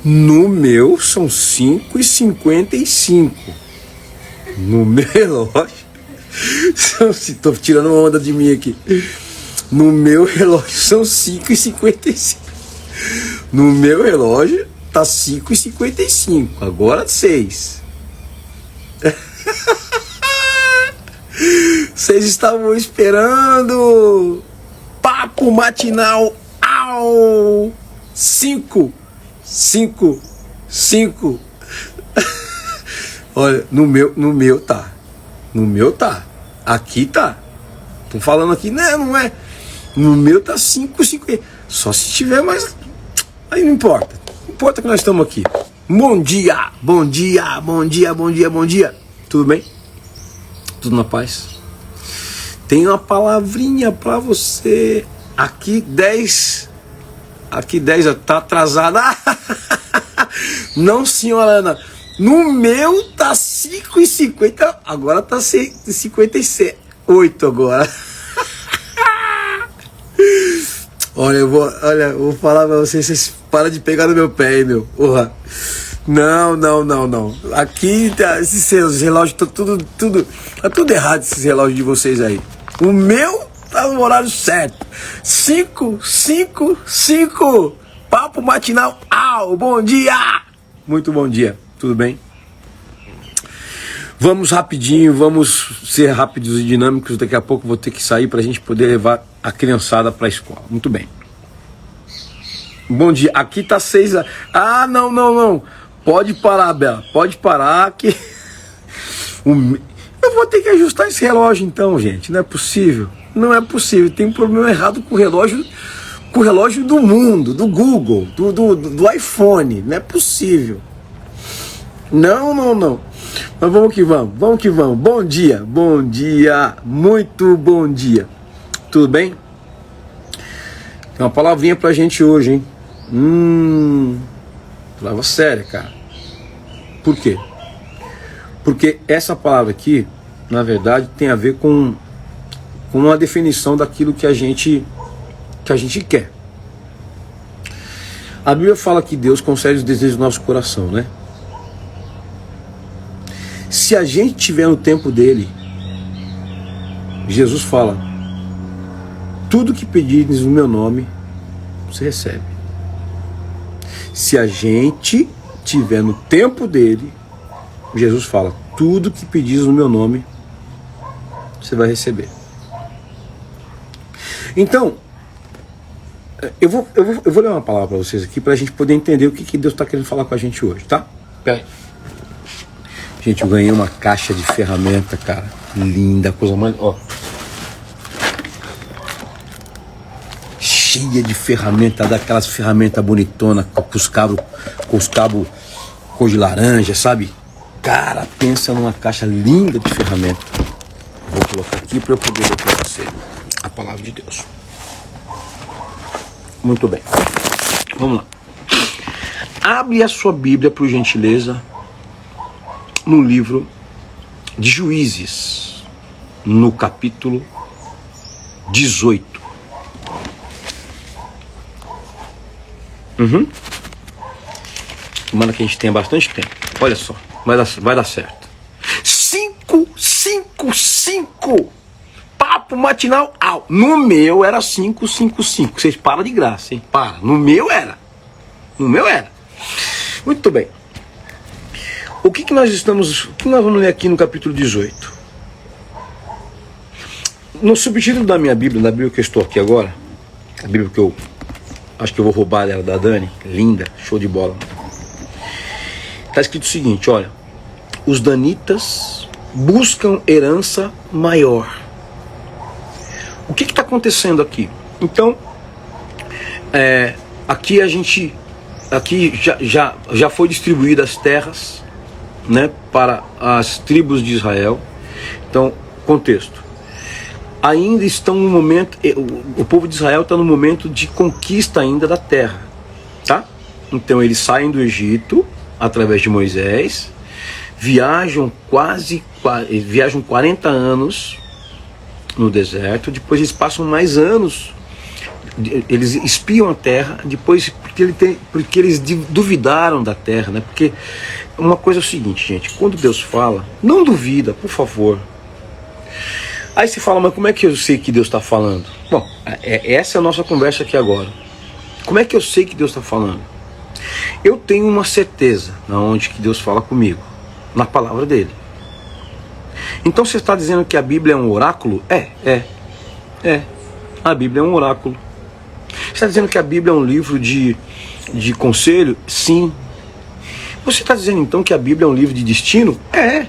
No meu são 5h55. No meu relógio. Estou tirando uma onda de mim aqui. No meu relógio são 5h55. No meu relógio tá 5h55. Agora 6. Vocês estavam esperando papo matinal ao 5. Olha, no meu tá. No meu tá. Aqui tá. Tô falando aqui, não é. No meu tá 5h50. Só se tiver mais. Aí não importa. Não importa que nós estamos aqui. Bom dia, bom dia, bom dia, bom dia, bom dia. Tudo bem? Tudo na paz? Tem uma palavrinha pra você. Aqui 10. Aqui 10 tá atrasada. Não, senhora Ana. No meu tá 5h50. Agora tá 58 agora. Olha, eu vou falar pra vocês param de pegar no meu pé, hein, meu. Porra. Não. Aqui tá, esses relógios tá tudo errado, esses relógios de vocês aí. O meu tá no horário certo. 5. Papo matinal. Bom dia. Muito bom dia. Tudo bem? Vamos rapidinho, vamos ser rápidos e dinâmicos. Daqui a pouco vou ter que sair pra gente poder levar a criançada pra escola. Muito bem. Bom dia. Aqui tá 6 horas. Não. Pode parar, Bela. Pode parar que... Eu vou ter que ajustar esse relógio então, gente. Não é possível. Não é possível. Tem um problema errado com o relógio do mundo, do Google, do iPhone. Não é possível. Não. Mas vamos que vamos. Bom dia, muito bom dia. Tudo bem? Tem uma palavrinha pra gente hoje, hein? Palavra séria, cara. Por quê? Porque essa palavra aqui, na verdade, tem a ver com uma definição daquilo que a gente quer. A Bíblia fala que Deus concede os desejos do nosso coração, né? Se a gente estiver no tempo dele, Jesus fala: tudo que pedires no meu nome, você recebe. Se a gente estiver no tempo dele, Jesus fala: tudo que pedires no meu nome, você vai receber. Então, eu vou ler uma palavra para vocês aqui para a gente poder entender o que Deus está querendo falar com a gente hoje, tá? Pera aí. Gente, eu ganhei uma caixa de ferramenta, cara, linda, coisa mais, ó, cheia de ferramenta, daquelas ferramentas bonitonas com os cabos cor de laranja, sabe? Cara, pensa numa caixa linda de ferramenta. Vou colocar aqui para eu poder ler para você a palavra de Deus. Muito bem, vamos lá. Abre a sua Bíblia, por gentileza, no livro de Juízes, no capítulo 18. Tomara que a gente tenha bastante tempo. Olha só, vai dar certo. 5. Papo matinal. No meu era 555. Vocês param de graça, hein? Para. No meu era. Muito bem. O que nós vamos ler aqui no capítulo 18? No subtítulo da minha Bíblia, da Bíblia que eu estou aqui agora, a Bíblia que eu acho que eu vou roubar dela, da Dani, linda, show de bola. Está escrito o seguinte, olha: os danitas buscam herança maior. O que está acontecendo aqui? Então, aqui já foi distribuídas as terras, né, para as tribos de Israel. Então, contexto: ainda estão no momento, o povo de Israel está no momento de conquista ainda da terra, tá? Então eles saem do Egito através de Moisés, viajam 40 anos no deserto, depois eles passam mais anos eles espiam a terra, depois porque eles duvidaram da terra, né? Porque uma coisa é o seguinte, gente, quando Deus fala, não duvida, por favor. Aí você fala, mas como é que eu sei que Deus está falando? Bom, essa é a nossa conversa aqui agora. Como é que eu sei que Deus está falando? Eu tenho uma certeza na onde que Deus fala comigo, na palavra dele. Então você está dizendo que a Bíblia é um oráculo? É. A Bíblia é um oráculo. Você está dizendo que a Bíblia é um livro de conselho? Sim. Você está dizendo então que a Bíblia é um livro de destino? É.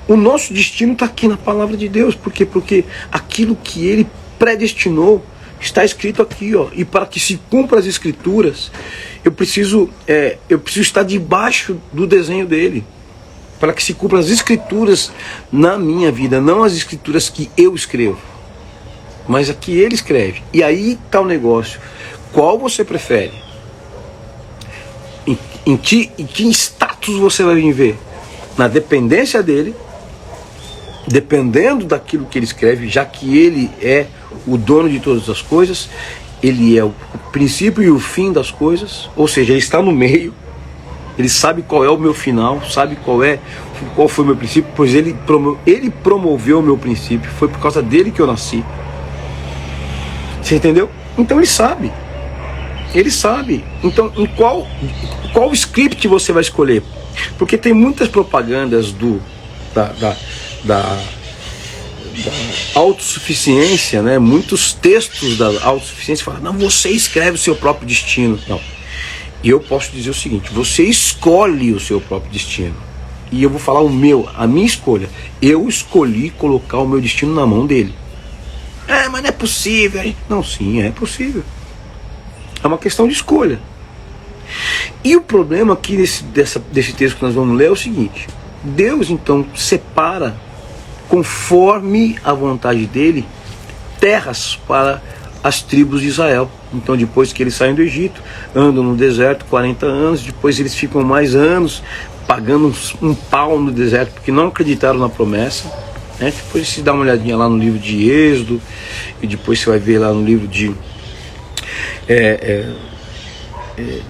O nosso destino está aqui na palavra de Deus. Por quê? Porque aquilo que ele predestinou está escrito aqui, ó. E para que se cumpra as escrituras, eu preciso estar debaixo do desenho dele. Para que se cumpra as escrituras na minha vida, não as escrituras que eu escrevo, mas a que ele escreve. E aí está o negócio. Qual você prefere? Em que status você vai viver? Na dependência dele, dependendo daquilo que ele escreve, já que ele é o dono de todas as coisas, ele é o princípio e o fim das coisas, ou seja, ele está no meio, ele sabe qual é o meu final, sabe qual foi o meu princípio, pois ele promoveu o meu princípio, foi por causa dele que eu nasci. Você entendeu? Então ele sabe. Ele sabe. Então em qual script você vai escolher? Porque tem muitas propagandas da autossuficiência, né? Muitos textos da autossuficiência falam, não, você escreve o seu próprio destino. Não. E eu posso dizer o seguinte, você escolhe o seu próprio destino. E eu vou falar a minha escolha. Eu escolhi colocar o meu destino na mão dele. Mas não é possível. Não, sim, é possível. É uma questão de escolha. E o problema aqui desse texto que nós vamos ler é o seguinte. Deus então separa, conforme a vontade dele, terras para as tribos de Israel. Então depois que eles saem do Egito, andam no deserto 40 anos, depois eles ficam mais anos pagando um pau no deserto porque não acreditaram na promessa, né? Depois você dá uma olhadinha lá no livro de Êxodo, e depois você vai ver lá no livro de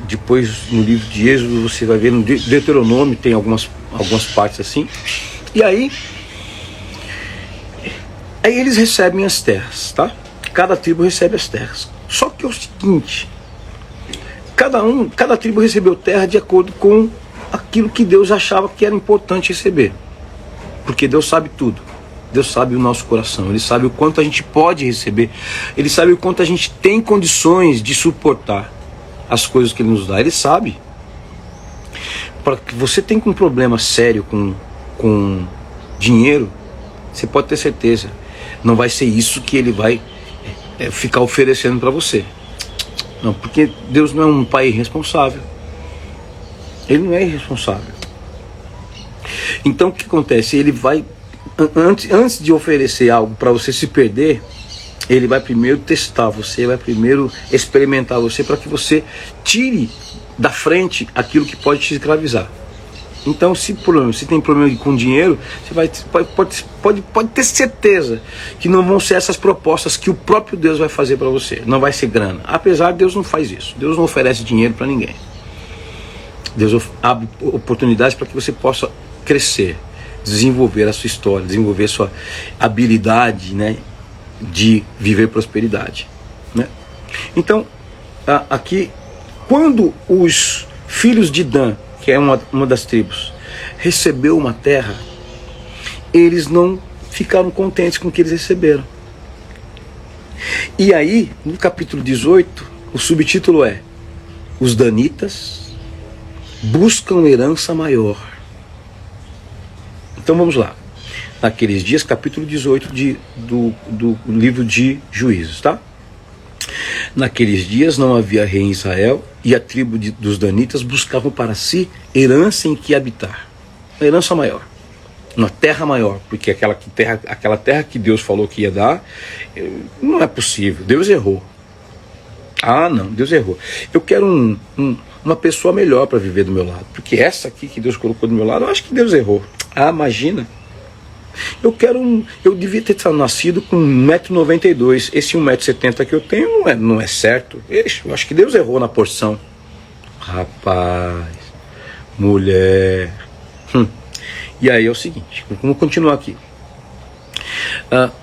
depois no livro de Êxodo você vai ver no Deuteronômio, tem algumas partes assim. E aí eles recebem as terras, tá? Cada tribo recebe as terras. Só que é o seguinte, cada tribo recebeu terra de acordo com aquilo que Deus achava que era importante receber. Porque Deus sabe tudo. Deus sabe o nosso coração. Ele sabe o quanto a gente pode receber. Ele sabe o quanto a gente tem condições de suportar as coisas que Ele nos dá. Ele sabe. Para que você tenha um problema sério com dinheiro, você pode ter certeza, não vai ser isso que Ele vai ficar oferecendo para você. Não, porque Deus não é um pai irresponsável. Ele não é irresponsável. Então o que acontece? Ele vai, antes de oferecer algo para você se perder, ele vai primeiro testar você, vai primeiro experimentar você, para que você tire da frente aquilo que pode te escravizar. Então se tem problema com dinheiro, você pode ter certeza que não vão ser essas propostas que o próprio Deus vai fazer para você. Não vai ser grana. Apesar de Deus não faz isso. Deus não oferece dinheiro para ninguém. Deus abre oportunidades para que você possa crescer, desenvolver a sua história, desenvolver a sua habilidade, né, de viver prosperidade, né? Então, aqui, quando os filhos de Dan, que é uma das tribos, recebeu uma terra, eles não ficaram contentes com o que eles receberam. E aí, no capítulo 18, o subtítulo é: os danitas buscam herança maior. Então vamos lá. Naqueles dias, capítulo 18 do livro de Juízes, tá? Naqueles dias não havia rei em Israel, e a tribo dos danitas buscavam para si herança em que habitar. Uma herança maior, uma terra maior, porque aquela terra que Deus falou que ia dar, não é possível. Deus errou. Não, Deus errou. Eu quero uma pessoa melhor para viver do meu lado, porque essa aqui que Deus colocou do meu lado, eu acho que Deus errou. Imagina. Eu devia ter nascido com 1,92 m. Esse 1,70 m que eu tenho não é certo. Eu acho que Deus errou na porção. Rapaz, mulher. E aí é o seguinte, vamos continuar aqui.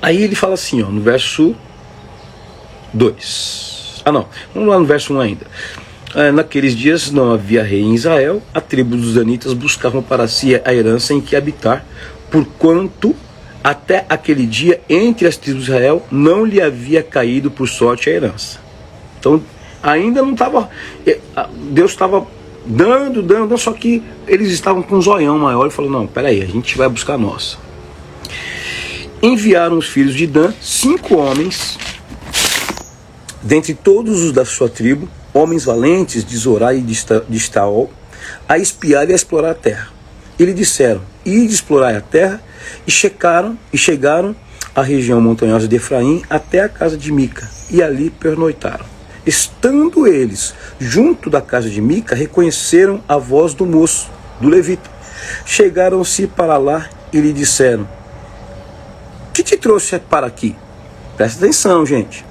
Aí ele fala assim, ó, no verso 2. Vamos lá no verso 1 ainda. Naqueles dias não havia rei em Israel, a tribo dos danitas buscavam para si a herança em que habitar, porquanto até aquele dia entre as tribos de Israel não lhe havia caído por sorte a herança. Então ainda não estava, Deus estava dando, só que eles estavam com um zoião maior e falou, não, peraí, a gente vai buscar a nossa. Enviaram os filhos de Dan 5 homens, dentre todos os da sua tribo, homens valentes de Zorá e de Estaol, a espiar e a explorar a terra. E lhe disseram, ide explorar a terra, e chegaram à região montanhosa de Efraim até a casa de Mica, e ali pernoitaram. Estando eles junto da casa de Mica, reconheceram a voz do moço, do levita. Chegaram-se para lá e lhe disseram, que te trouxe para aqui? Presta atenção, gente.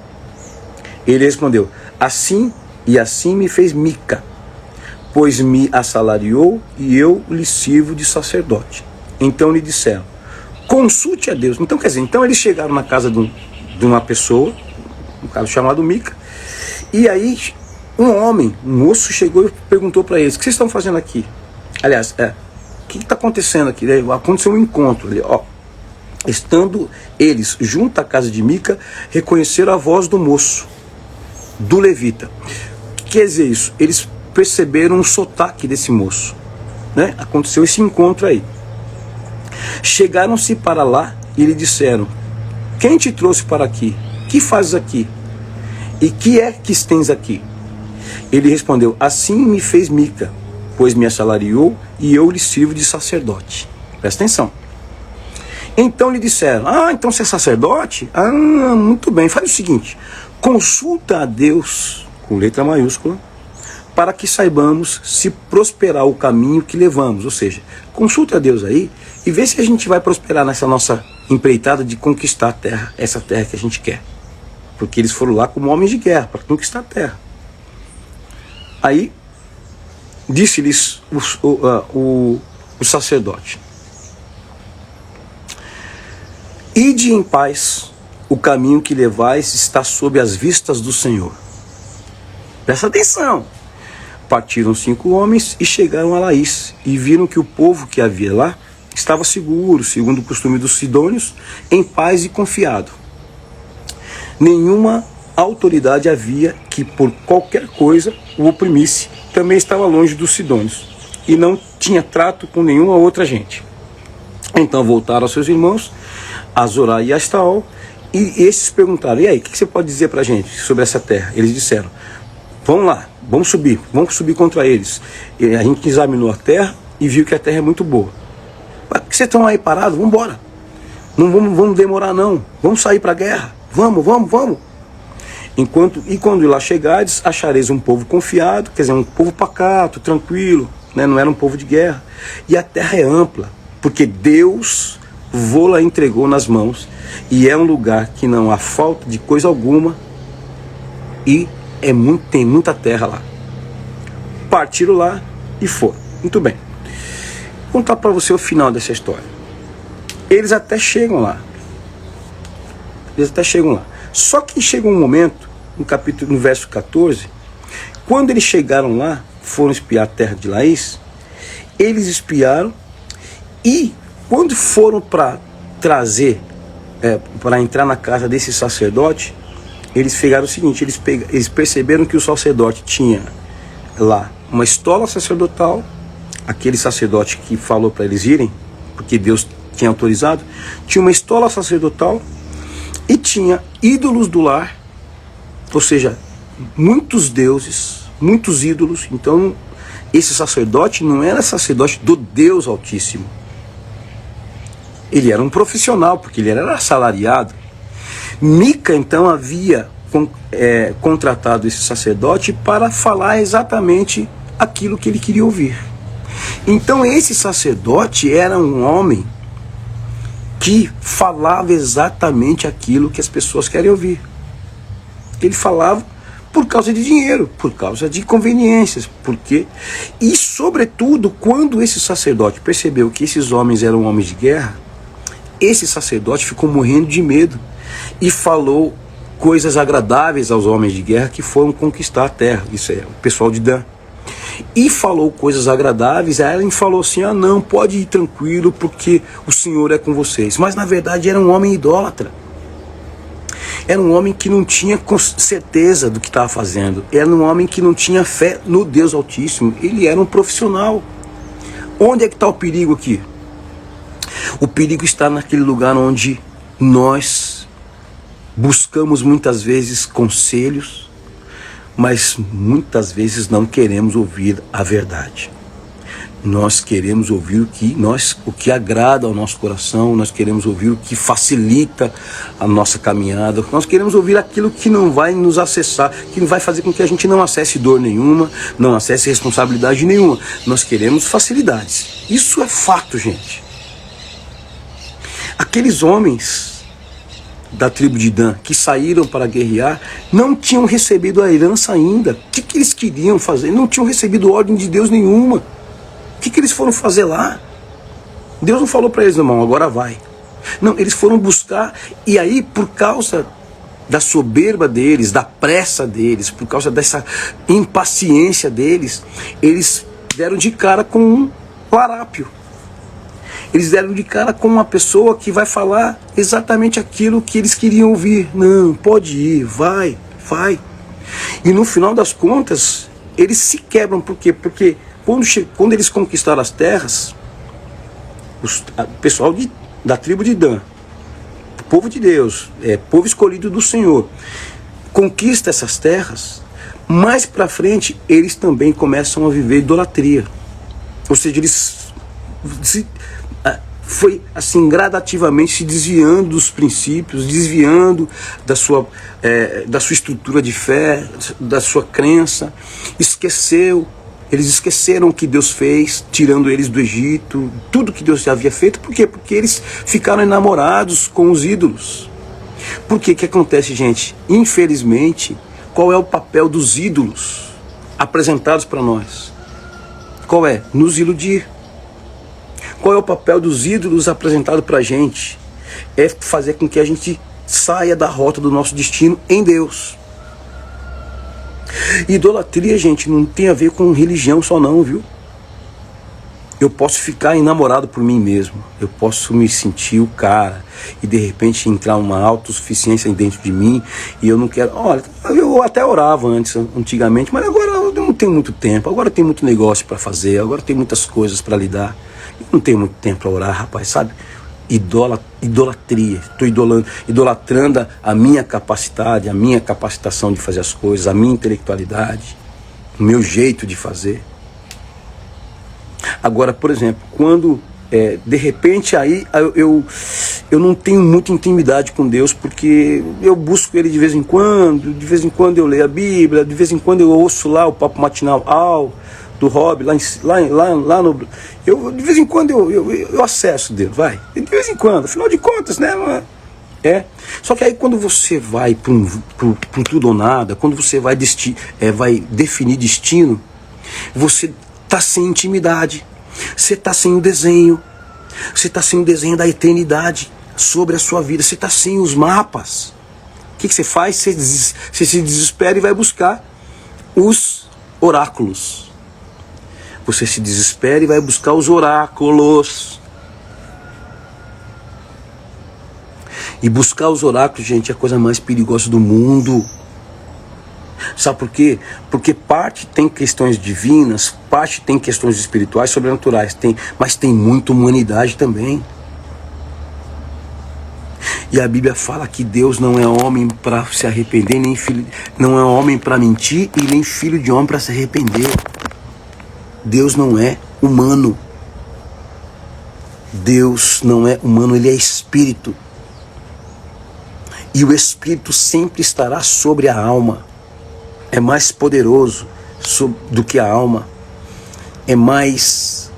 Ele respondeu, assim me fez Mica, pois me assalariou e eu lhe sirvo de sacerdote. Então lhe disseram, consulte a Deus. Então quer dizer, eles chegaram na casa de uma pessoa, um cara chamado Mica, e aí um moço chegou e perguntou para eles, o que vocês estão fazendo aqui? Aliás, o que está acontecendo aqui? Aconteceu um encontro ali, ó. Estando eles junto à casa de Mica, reconheceram a voz do moço, do levita. O que quer dizer isso? Eles perceberam o sotaque desse moço, né? Aconteceu esse encontro aí. Chegaram-se para lá e lhe disseram, quem te trouxe para aqui? Que fazes aqui? E que é que tens aqui? Ele respondeu, assim me fez Mica, pois me assalariou e eu lhe sirvo de sacerdote. Presta atenção. Então lhe disseram, então você é sacerdote? Muito bem, faz o seguinte, consulta a Deus, com letra maiúscula, para que saibamos se prosperar o caminho que levamos. Ou seja, consulta a Deus aí e vê se a gente vai prosperar nessa nossa empreitada de conquistar a terra, essa terra que a gente quer. Porque eles foram lá como homens de guerra, para conquistar a terra. Aí, disse-lhes o sacerdote, ide em paz, o caminho que levais está sob as vistas do Senhor. Presta atenção. Partiram 5 homens e chegaram a Laís, e viram que o povo que havia lá estava seguro, segundo o costume dos sidônios, em paz e confiado. Nenhuma autoridade havia que por qualquer coisa o oprimisse. Também estava longe dos sidônios, e não tinha trato com nenhuma outra gente. Então voltaram aos seus irmãos, a Zorá e a Estaol, e esses perguntaram, e aí, o que você pode dizer para a gente sobre essa terra? Eles disseram, vamos lá, vamos subir contra eles. E a gente examinou a terra e viu que a terra é muito boa. Por que vocês estão aí parados? Vamos embora. Não vamos demorar não, vamos sair para a guerra, vamos. Quando lá chegares, achareis um povo confiado, quer dizer, um povo pacato, tranquilo, né? Não era um povo de guerra. E a terra é ampla, porque Deus vô-la entregou nas mãos, e é um lugar que não há falta de coisa alguma, e tem muita terra lá. Partiram lá e foram. Muito bem. Vou contar para você o final dessa história. Eles até chegam lá. Só que chega um momento, no verso 14, quando eles chegaram lá, foram espiar a terra de Laís, eles espiaram, e quando foram para trazer, para entrar na casa desse sacerdote, eles pegaram o seguinte, eles perceberam que o sacerdote tinha lá uma estola sacerdotal, aquele sacerdote que falou para eles irem, porque Deus tinha autorizado, tinha uma estola sacerdotal e tinha ídolos do lar, ou seja, muitos deuses, muitos ídolos. Então esse sacerdote não era sacerdote do Deus Altíssimo, ele era um profissional, porque ele era assalariado. Mica então havia contratado esse sacerdote para falar exatamente aquilo que ele queria ouvir. Então esse sacerdote era um homem que falava exatamente aquilo que as pessoas querem ouvir. Ele falava por causa de dinheiro, por causa de conveniências, porque e sobretudo quando esse sacerdote percebeu que esses homens eram homens de guerra, esse sacerdote ficou morrendo de medo e falou coisas agradáveis aos homens de guerra que foram conquistar a terra. Isso é o pessoal de Dan. E falou coisas agradáveis. Aí Ellen falou assim: ah, não, pode ir tranquilo porque o Senhor é com vocês. Mas na verdade era um homem idólatra. Era um homem que não tinha certeza do que estava fazendo. Era um homem que não tinha fé no Deus Altíssimo. Ele era um profissional. Onde é que está o perigo aqui? O perigo está naquele lugar onde nós buscamos muitas vezes conselhos, mas muitas vezes não queremos ouvir a verdade. Nós queremos ouvir o que agrada ao nosso coração, nós queremos ouvir o que facilita a nossa caminhada, nós queremos ouvir aquilo que não vai nos acessar, que vai fazer com que a gente não acesse dor nenhuma, não acesse responsabilidade nenhuma. Nós queremos facilidades. Isso é fato, gente. Aqueles homens da tribo de Dan que saíram para guerrear não tinham recebido a herança ainda. O que eles queriam fazer? Não tinham recebido ordem de Deus nenhuma. O que eles foram fazer lá? Deus não falou para eles: irmão, agora vai. Não, eles foram buscar, e aí por causa da soberba deles, da pressa deles, por causa dessa impaciência deles, eles deram de cara com um larápio. Eles deram de cara com uma pessoa que vai falar exatamente aquilo que eles queriam ouvir. Não, pode ir, vai. E no final das contas, eles se quebram. Por quê? Porque quando eles conquistaram as terras, o pessoal da tribo de Dan, povo de Deus, povo escolhido do Senhor, conquista essas terras, mais para frente eles também começam a viver idolatria. Ou seja, eles foi assim gradativamente se desviando dos princípios, desviando da sua estrutura de fé, da sua crença. Eles esqueceram o que Deus fez, tirando eles do Egito, tudo que Deus já havia feito. Por quê? Porque eles ficaram enamorados com os ídolos. Por quê? O que acontece, gente? Infelizmente, qual é o papel dos ídolos apresentados para nós? Qual é? Nos iludir. Qual é o papel dos ídolos apresentados para a gente? É fazer com que a gente saia da rota do nosso destino em Deus. Idolatria, gente, não tem a ver com religião só não, viu? Eu posso ficar enamorado por mim mesmo. Eu posso me sentir o cara e de repente entrar uma autossuficiência dentro de mim e eu não quero... Olha, eu até orava antigamente, mas agora eu não tenho muito tempo. Agora tem muito negócio para fazer, agora tem muitas coisas para lidar. Eu não tenho muito tempo para orar, rapaz, sabe? Idolatria. Estou idolatrando a minha capacidade, a minha capacitação de fazer as coisas, a minha intelectualidade, o meu jeito de fazer. Agora, por exemplo, quando de repente aí eu não tenho muita intimidade com Deus, porque eu busco Ele de vez em quando eu leio a Bíblia, de vez em quando eu ouço lá o papo matinal do Rob, lá no... de vez em quando eu acesso Deus, vai. De vez em quando, afinal de contas, né? Só que aí quando você vai para um tudo ou nada, quando você vai definir destino, você está sem intimidade, você está sem o desenho, você está sem o desenho da eternidade sobre a sua vida, você está sem os mapas. O que você faz? Você se desespera e vai buscar os oráculos. Você se desespera e vai buscar os oráculos. E buscar os oráculos, gente, é a coisa mais perigosa do mundo. Sabe por quê? Porque parte tem questões divinas, parte tem questões espirituais, sobrenaturais, mas tem muita humanidade também. E a Bíblia fala que Deus não é homem para se arrepender, nem filho, não é homem para mentir e nem filho de homem para se arrepender. Deus não é humano. Deus não é humano, Ele é espírito. E o espírito sempre estará sobre a alma. É mais poderoso do que a alma. É mais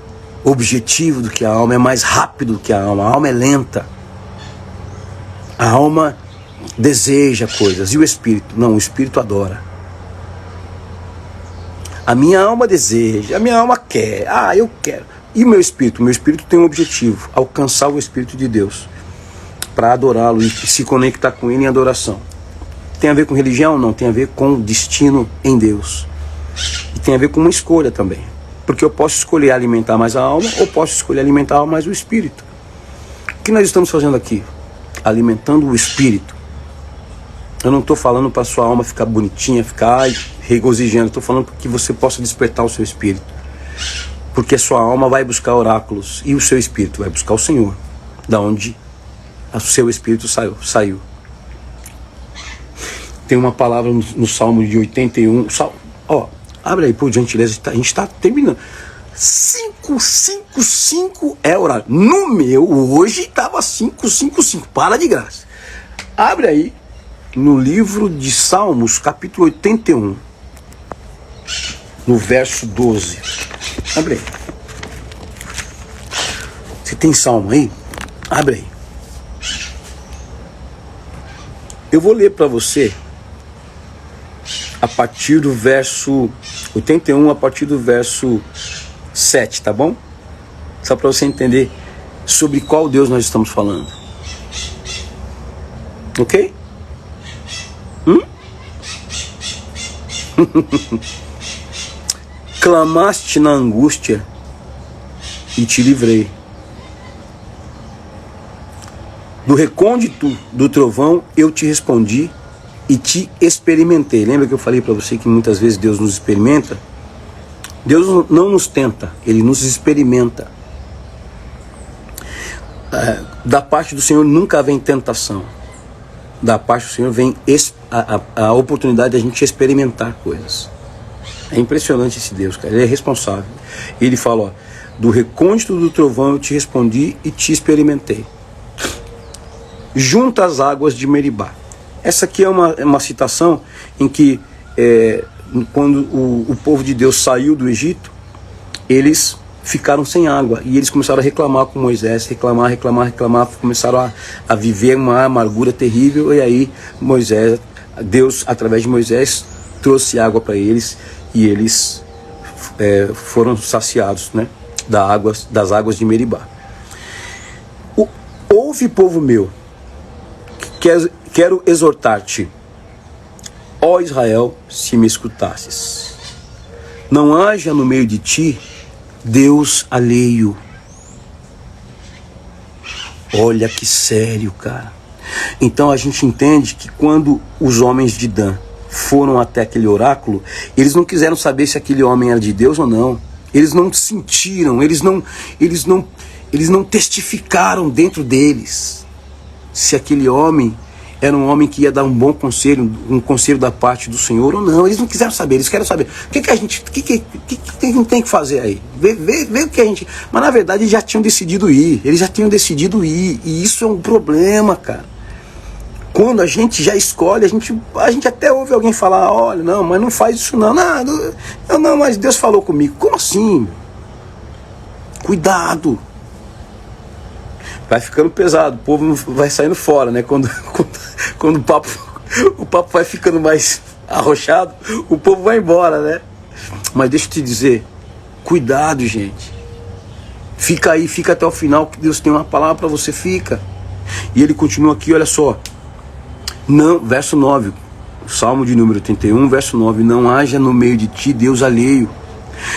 objetivo do que a alma. É mais rápido do que a alma. A alma é lenta. A alma deseja coisas. E o espírito? Não, o espírito adora. A minha alma deseja, a minha alma quer. Eu quero. E o meu espírito? O meu espírito tem um objetivo: alcançar o Espírito de Deus, para adorá-lo e se conectar com Ele em adoração. Tem a ver com religião? Não, tem a ver com destino em Deus. E tem a ver com uma escolha também. Porque eu posso escolher alimentar mais a alma, ou posso escolher alimentar mais o espírito. O que nós estamos fazendo aqui? Alimentando o espírito. Eu não estou falando para a sua alma ficar bonitinha, ficar regozijando. Estou falando para que você possa despertar o seu espírito. Porque a sua alma vai buscar oráculos e o seu espírito vai buscar o Senhor, da onde o seu espírito saiu. Tem uma palavra no Salmo de 81. Abre aí, por gentileza, a gente está terminando. 555 é horário. No meu, hoje estava 555. Para de graça. Abre aí, no livro de Salmos, capítulo 81, no verso 12. Abre aí. Você tem Salmo aí? Abre aí. Eu vou ler para você a partir do verso 81, a partir do verso 7, tá bom? Só para você entender sobre qual Deus nós estamos falando. Ok? Clamaste na angústia e te livrei. Do recôndito do trovão eu te respondi e te experimentei. Lembra que eu falei para você que muitas vezes Deus nos experimenta? Deus não nos tenta, Ele nos experimenta. Da parte do Senhor nunca vem tentação. Da parte do Senhor vem a oportunidade de a gente experimentar coisas. É impressionante esse Deus, cara. Ele é responsável. Ele fala, do recôndito do trovão eu te respondi e te experimentei. Junto às águas de Meribá. Essa aqui é uma citação em que quando o povo de Deus saiu do Egito, eles ficaram sem água e eles começaram a reclamar com Moisés, reclamar, começaram a viver uma amargura terrível. E aí Deus, através de Moisés, trouxe água para eles e eles foram saciados, né, das águas de Meribá. Ouve, povo meu, quero exortar-te, ó Israel, se me escutasses. Não haja no meio de ti Deus alheio. Olha que sério, cara. Então a gente entende que quando os homens de Dan foram até aquele oráculo, eles não quiseram saber se aquele homem era de Deus ou não. Eles não sentiram, eles não testificaram dentro deles se aquele homem era um homem que ia dar um bom conselho, um conselho da parte do Senhor ou não. Eles não quiseram saber, eles querem saber o que a gente tem que fazer aí, ver o que a gente... Mas na verdade eles já tinham decidido ir, e isso é um problema, cara. Quando a gente já escolhe, a gente até ouve alguém falar, olha, não, mas não faz isso não, não, mas Deus falou comigo. Como assim? Cuidado. Vai ficando pesado, o povo vai saindo fora, né? Quando o papo vai ficando mais arrochado, o povo vai embora, né? Mas deixa eu te dizer, cuidado, gente. Fica aí, fica até o final, que Deus tem uma palavra para você, fica. E ele continua aqui, olha só. Não, verso 9, Salmo de número 81, verso 9. Não haja no meio de ti Deus alheio,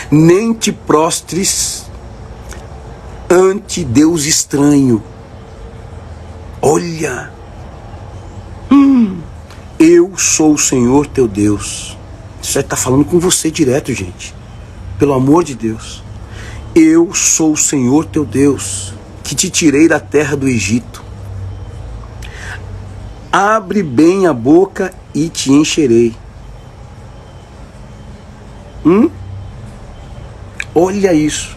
nem te prostres ante Deus estranho. Olha, eu sou o Senhor teu Deus. Isso aí está falando com você direto, gente. Pelo amor de Deus. Eu sou o Senhor teu Deus, que te tirei da terra do Egito. Abre bem a boca e te encherei. Olha isso.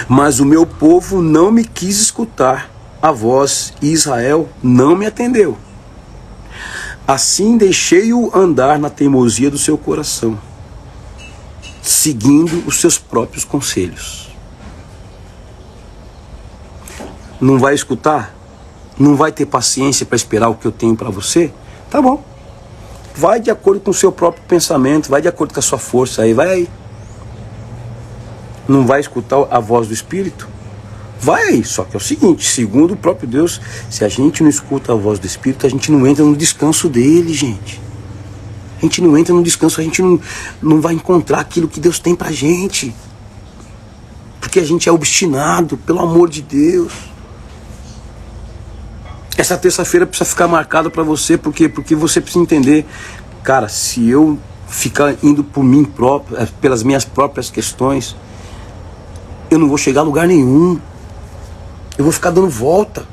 Mas o meu povo não me quis escutar a voz, e Israel não me atendeu. Assim deixei-o andar na teimosia do seu coração, seguindo os seus próprios conselhos. Não vai escutar? Não vai ter paciência para esperar o que eu tenho para você? Tá bom. Vai de acordo com o seu próprio pensamento, vai de acordo com a sua força aí, vai aí. Não vai escutar a voz do Espírito? Vai aí, só que é o seguinte, segundo o próprio Deus, se a gente não escuta a voz do Espírito, a gente não entra no descanso dele, gente. A gente não entra no descanso, a gente não vai encontrar aquilo que Deus tem pra gente. Porque a gente é obstinado, pelo amor de Deus. Essa terça-feira precisa ficar marcada pra você, porque você precisa entender, cara, se eu ficar indo por mim próprio, pelas minhas próprias questões, eu não vou chegar a lugar nenhum. Eu vou ficar dando volta.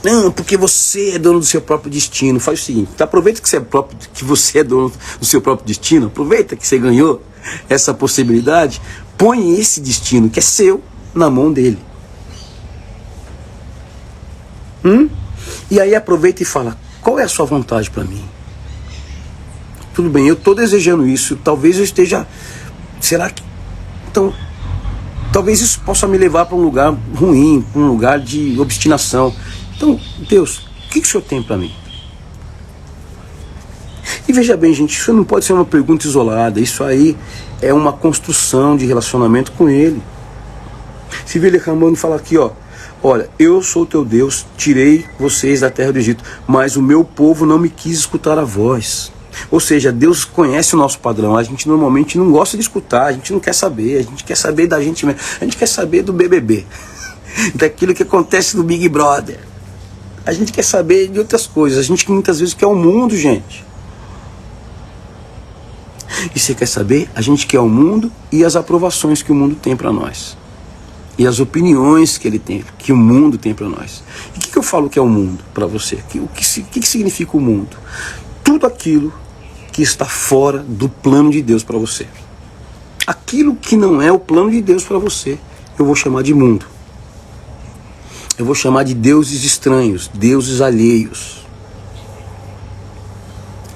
Não, porque você é dono do seu próprio destino. Faz o seguinte, aproveita que você é dono do seu próprio destino. Aproveita que você ganhou essa possibilidade. Põe esse destino que é seu na mão dele. E aí aproveita e fala, qual é a sua vontade para mim? Tudo bem, eu estou desejando isso. Talvez eu esteja... Será que... Então... Talvez isso possa me levar para um lugar ruim, para um lugar de obstinação. Então, Deus, o que o Senhor tem para mim? E veja bem, gente, isso não pode ser uma pergunta isolada. Isso aí é uma construção de relacionamento com Ele. Se vê ele reclamando, fala aqui, ó. Olha, eu sou teu Deus, tirei vocês da terra do Egito, mas o meu povo não me quis escutar a voz. Ou seja, Deus conhece o nosso padrão. A gente normalmente não gosta de escutar, a gente não quer saber, a gente quer saber da gente mesmo. A gente quer saber do BBB, daquilo que acontece no Big Brother. A gente quer saber de outras coisas. A gente muitas vezes quer o mundo, gente. E você quer saber? A gente quer o mundo e as aprovações que o mundo tem para nós. E as opiniões que ele tem, que o mundo tem para nós. E o que eu falo que é o mundo para você? O que significa o mundo? Tudo aquilo que está fora do plano de Deus para você. Aquilo que não é o plano de Deus para você, eu vou chamar de mundo. Eu vou chamar de deuses estranhos, deuses alheios.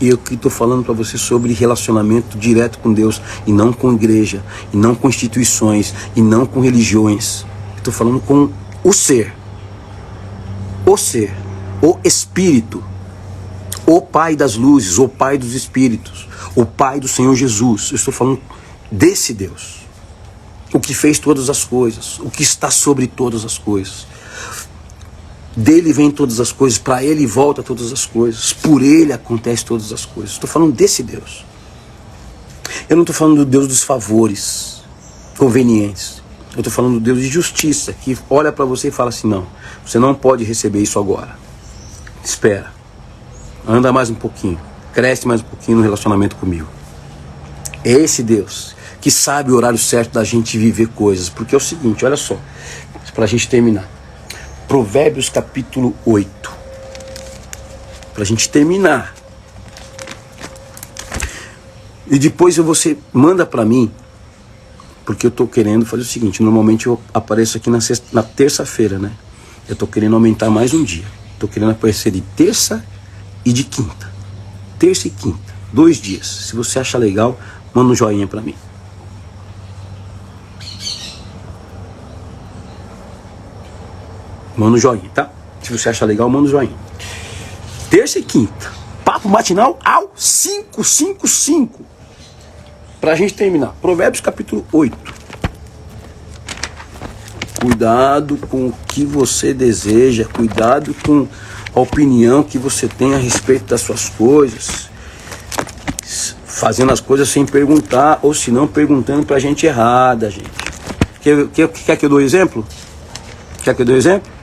E eu que estou falando para você sobre relacionamento direto com Deus, e não com igreja, e não com instituições, e não com religiões. Estou falando com o ser, o Espírito, o Pai das luzes, o Pai dos Espíritos, o Pai do Senhor Jesus. Eu estou falando desse Deus, o que fez todas as coisas, o que está sobre todas as coisas. Dele vem todas as coisas, para ele volta todas as coisas, por ele acontece todas as coisas. Estou falando desse Deus. Eu não estou falando do Deus dos favores convenientes. Eu estou falando do Deus de justiça, que olha para você e fala assim, não, você não pode receber isso agora. Espera. Anda mais um pouquinho, cresce mais um pouquinho no relacionamento comigo. É esse Deus que sabe o horário certo da gente viver coisas. Porque é o seguinte, olha só, para a gente terminar. Provérbios capítulo 8. Para a gente terminar. E depois você manda para mim, porque eu estou querendo fazer o seguinte, normalmente eu apareço aqui na terça-feira, né? Eu estou querendo aumentar mais um dia. Estou querendo aparecer de terça e de quinta. Terça e quinta. 2 dias. Se você achar legal, manda um joinha pra mim. Manda um joinha, tá? Se você achar legal, manda um joinha. Terça e quinta. Papo matinal ao 555. Pra gente terminar. Provérbios capítulo 8. Cuidado com o que você deseja. Cuidado com a opinião que você tem a respeito das suas coisas. Fazendo as coisas sem perguntar, ou se não perguntando pra gente errada, gente. Quer que eu dou exemplo? Quer que eu dou exemplo?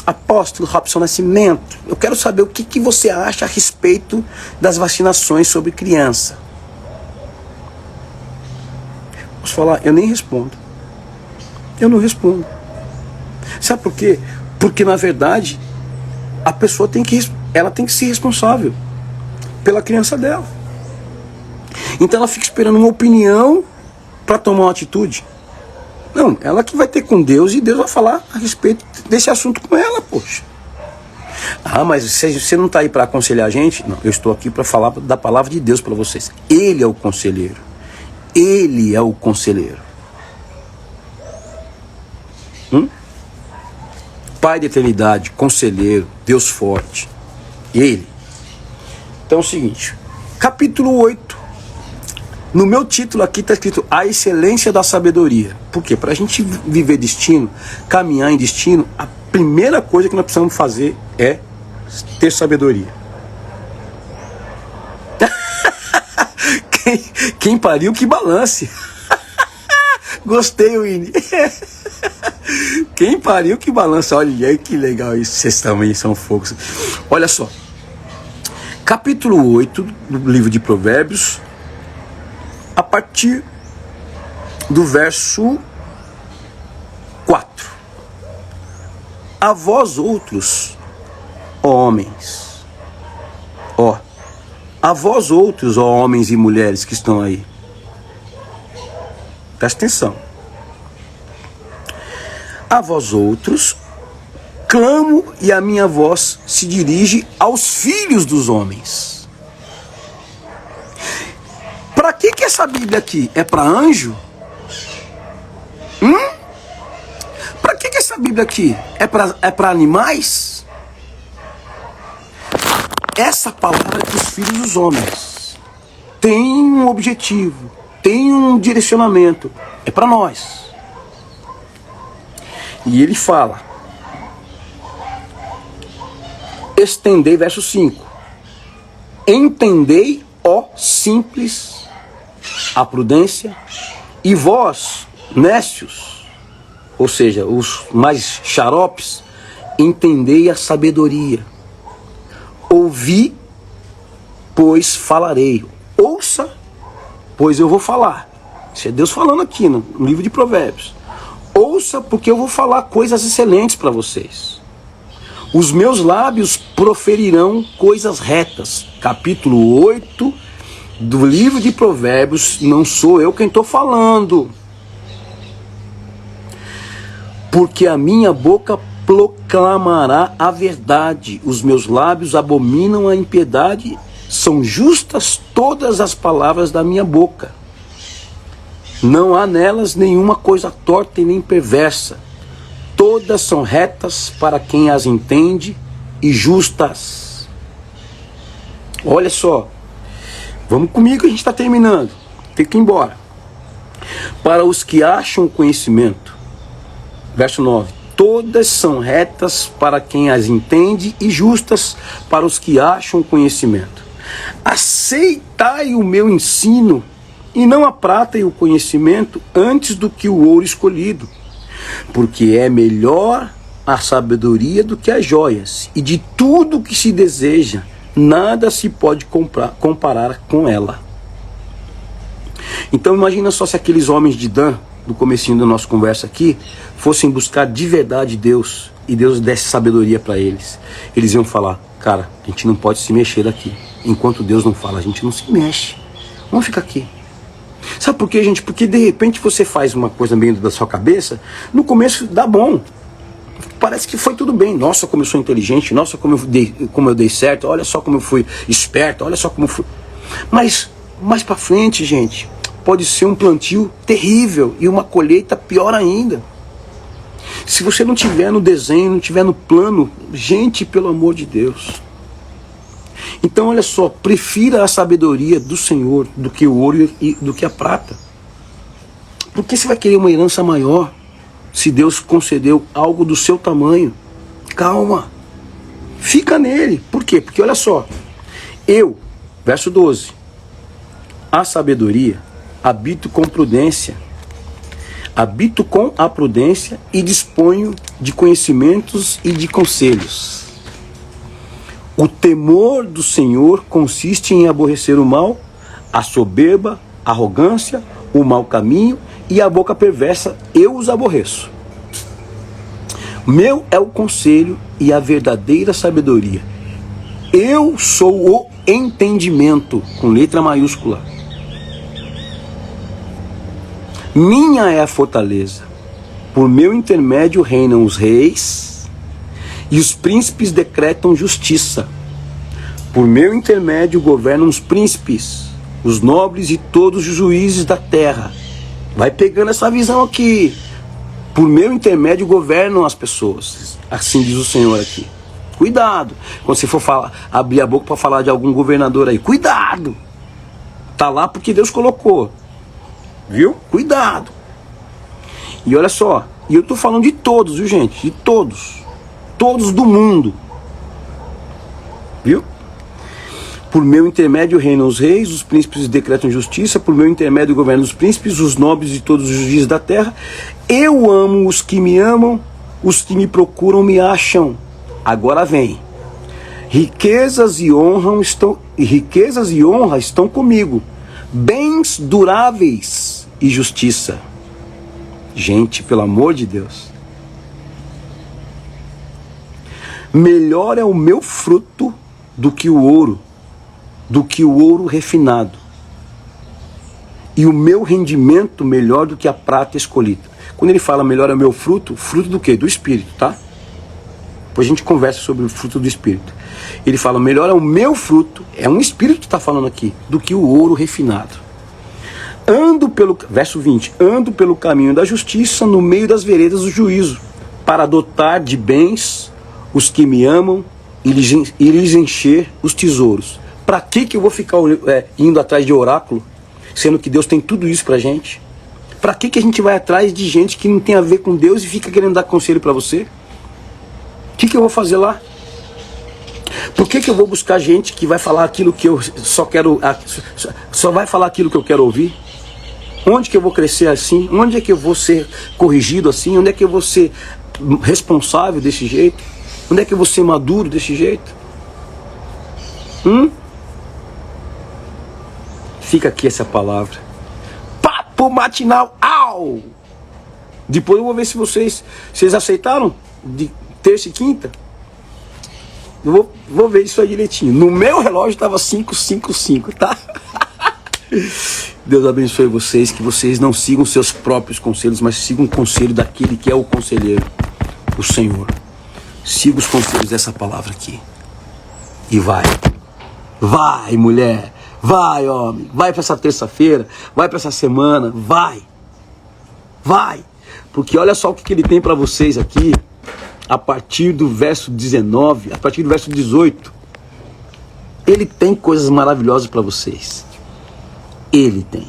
Apóstolo Robson Nascimento, eu quero saber o que você acha a respeito das vacinações sobre criança. Posso falar? Eu nem respondo. Eu não respondo. Sabe por quê? Porque na verdade a pessoa tem que ser responsável pela criança dela. Então ela fica esperando uma opinião para tomar uma atitude. Não, ela que vai ter com Deus, e Deus vai falar a respeito desse assunto com ela, poxa. Ah, mas você não está aí para aconselhar a gente? Não, eu estou aqui para falar da palavra de Deus para vocês. Ele é o conselheiro. Ele é o conselheiro. Pai da eternidade, conselheiro, Deus forte. Ele. Então é o seguinte, capítulo 8. No meu título aqui está escrito a excelência da sabedoria. Por quê? Para a gente viver destino, caminhar em destino, a primeira coisa que nós precisamos fazer é ter sabedoria. Quem pariu que balance. Gostei, Winnie. Quem pariu que balança. Olha aí que legal isso. Vocês também são fogos. Olha só. Capítulo 8 do livro de Provérbios, a partir do verso 4. A vós outros, ó homens, a vós outros, ó homens e mulheres que estão aí, presta atenção. A vós outros, clamo e a minha voz se dirige aos filhos dos homens. Para que essa Bíblia aqui? É para anjo? Para que essa Bíblia aqui? É para animais? Essa palavra é para os filhos dos homens. Tem um objetivo, tem um direcionamento. É para nós. E ele fala, estendei, verso 5. Entendei, ó simples, a prudência, e vós, nécios, ou seja, os mais xaropes, entendei a sabedoria. Ouvi, pois falarei. Ouça, pois eu vou falar. Isso é Deus falando aqui no livro de Provérbios. Ouça, porque eu vou falar coisas excelentes para vocês. Os meus lábios proferirão coisas retas. Capítulo 8 do livro de Provérbios. Não sou eu quem estou falando. Porque a minha boca proclamará a verdade. Os meus lábios abominam a impiedade. São justas todas as palavras da minha boca. Não há nelas nenhuma coisa torta e nem perversa. Todas são retas para quem as entende e justas. Olha só. Vamos comigo, a gente está terminando. Tem que ir embora. Para os que acham conhecimento. Verso 9. Todas são retas para quem as entende e justas para os que acham conhecimento. Aceitai o meu ensino e não a prata e o conhecimento antes do que o ouro escolhido, porque é melhor a sabedoria do que as joias, e de tudo que se deseja, nada se pode comparar com ela. Então imagina só se aqueles homens de Dan, no comecinho da nossa conversa aqui, fossem buscar de verdade Deus, e Deus desse sabedoria para eles. Eles iam falar, cara, a gente não pode se mexer daqui. Enquanto Deus não fala, a gente não se mexe. Vamos ficar aqui. Sabe por quê, gente? Porque de repente você faz uma coisa meio da sua cabeça, no começo dá bom. Parece que foi tudo bem. Nossa, como eu sou inteligente, nossa, como eu dei certo, olha só como eu fui esperto, olha só como eu fui. Mas mais pra frente, gente, pode ser um plantio terrível e uma colheita pior ainda. Se você não tiver no desenho, não tiver no plano, gente, pelo amor de Deus. Então olha só, prefira a sabedoria do Senhor do que o ouro e do que a prata. Porque você vai querer uma herança maior se Deus concedeu algo do seu tamanho. Calma, fica nele. Por quê? Porque olha só, verso 12, a sabedoria habito com prudência, habito com a prudência e disponho de conhecimentos e de conselhos. O temor do Senhor consiste em aborrecer o mal, a soberba, a arrogância, o mau caminho e a boca perversa, eu os aborreço. Meu é o conselho e a verdadeira sabedoria. Eu sou o entendimento, com letra maiúscula. Minha é a fortaleza. Por meu intermédio reinam os reis e os príncipes decretam justiça. Por meu intermédio governam os príncipes, os nobres e todos os juízes da terra. Vai pegando essa visão aqui. Por meu intermédio governam as pessoas. Assim diz o Senhor aqui. Cuidado. Quando você for abrir a boca para falar de algum governador aí. Cuidado. Tá lá porque Deus colocou. Viu? Cuidado. E olha só. E eu tô falando de todos, viu, gente? De todos. Todos do mundo. Viu? Por meu intermédio reinam os reis, os príncipes decretam justiça, por meu intermédio governam os príncipes, os nobres e todos os juízes da terra. Eu amo os que me amam, os que me procuram me acham. Agora vem. Riquezas e honra estão comigo. Bens duráveis e justiça. Gente, pelo amor de Deus. Melhor é o meu fruto do que o ouro refinado, e o meu rendimento melhor do que a prata escolhida. Quando ele fala melhor é o meu fruto, fruto do quê? Do Espírito, tá? Depois a gente conversa sobre o fruto do Espírito. Ele fala, melhor é o meu fruto, é um Espírito que está falando aqui, do que o ouro refinado. Verso 20, ando pelo caminho da justiça, no meio das veredas do juízo, para dotar de bens os que me amam e lhes encher os tesouros. Para que eu vou ficar indo atrás de oráculo, sendo que Deus tem tudo isso pra gente? Para que a gente vai atrás de gente que não tem a ver com Deus e fica querendo dar conselho para você? O que eu vou fazer lá? Por que eu vou buscar gente que vai falar aquilo que eu só vai falar aquilo que eu quero ouvir? Onde que eu vou crescer assim? Onde é que eu vou ser corrigido assim? Onde é que eu vou ser responsável desse jeito? Onde é que eu vou ser maduro desse jeito? Fica aqui essa palavra. Papo matinal. Au! Depois eu vou ver se vocês aceitaram de terça e quinta. Eu vou ver isso aí direitinho. No meu relógio estava 555, tá? Deus abençoe vocês, que vocês não sigam seus próprios conselhos, mas sigam o conselho daquele que é o conselheiro, o Senhor. Siga os conselhos dessa palavra aqui. E vai. Vai, mulher. Vai, homem. Vai para essa terça-feira. Vai para essa semana. Vai. Vai. Porque olha só o que ele tem para vocês aqui. A partir do verso 19, a partir do verso 18. Ele tem coisas maravilhosas para vocês. Ele tem.